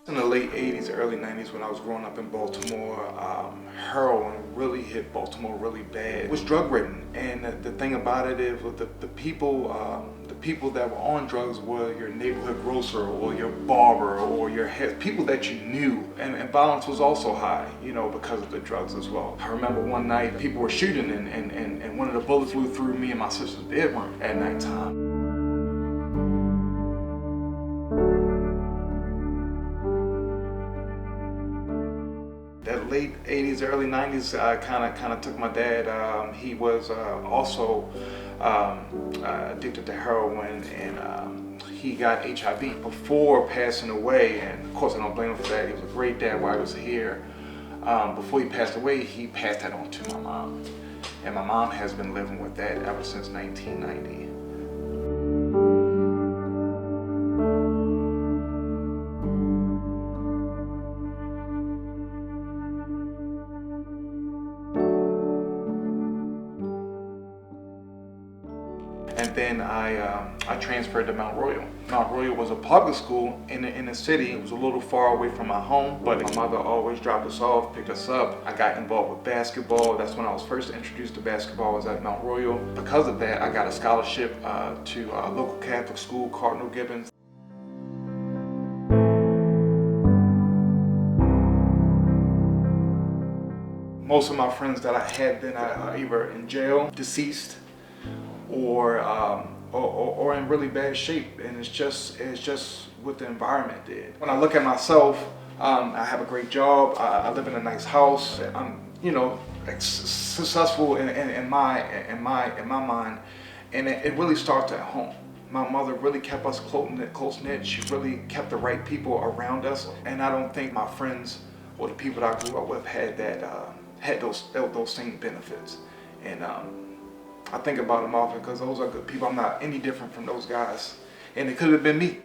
In the late 80s, early 90s, when I was growing up in Baltimore, heroin really hit Baltimore really bad. It was drug-ridden, and the thing about it is the people that were on drugs were your neighborhood grocer or your barber or your people that you knew, and violence was also high, because of the drugs as well. I remember one night people were shooting, and one of the bullets flew through me and my sister's bedroom at nighttime. That late 80s, early 90s, I kind of took my dad. He was also addicted to heroin, and he got HIV before passing away. And of course, I don't blame him for that. He was a great dad while he was here. Before he passed away, he passed that on to my mom, and my mom has been living with that ever since 1990. And then I transferred to Mount Royal. Mount Royal was a public school in the city. It was a little far away from my home, but my mother always dropped us off, picked us up. I got involved with basketball. That's when I was first introduced to basketball, was at Mount Royal. Because of that, I got a scholarship to a local Catholic school, Cardinal Gibbons. Most of my friends that I had then are either in jail, deceased, or in really bad shape, and it's just what the environment did. When I look at myself, I have a great job. I live in a nice house. I'm successful in my mind, and it really starts at home. My mother really kept us close knit. She really kept the right people around us, and I don't think my friends or the people that I grew up with had those same benefits. And I think about them often because those are good people. I'm not any different from those guys, and it could have been me.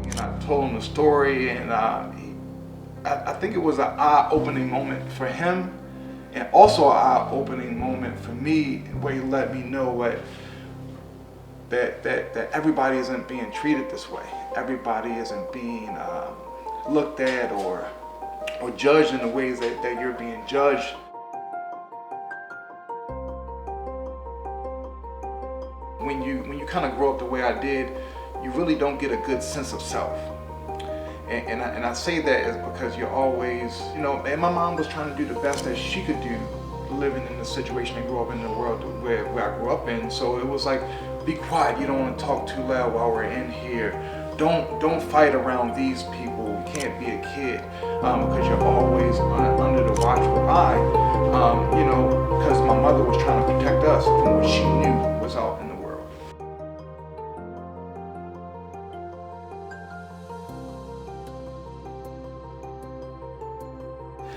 And I told him the story, and I think it was an eye-opening moment for him, and also an eye-opening moment for me, where he let me know that everybody isn't being treated this way. Everybody isn't being looked at or judged in the ways that you're being judged. When you kind of grow up the way I did, you really don't get a good sense of self. And I say that is because you're always, and my mom was trying to do the best that she could do, living in the situation and grew up in the world where I grew up in. So it was like, be quiet, you don't want to talk too loud while we're in here. Don't fight around these people. You can't be a kid because you're always under the watchful eye, because my mother was trying to protect us from what she knew was out in the world.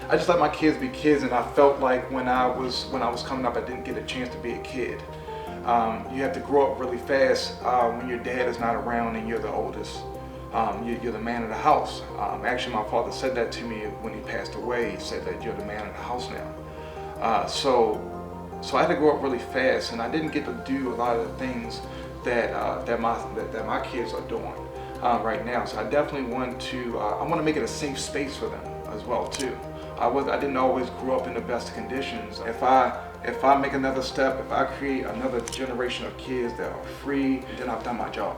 I just let my kids be kids, and I felt like when I was coming up, I didn't get a chance to be a kid. You have to grow up really fast when your dad is not around and you're the oldest. You're the man of the house. Actually, my father said that to me when he passed away. He said that you're the man of the house now. So I had to grow up really fast, and I didn't get to do a lot of the things that my kids are doing right now. So I definitely want to make it a safe space for them as well too. I didn't always grow up in the best conditions. If I make another step, if I create another generation of kids that are free, then I've done my job.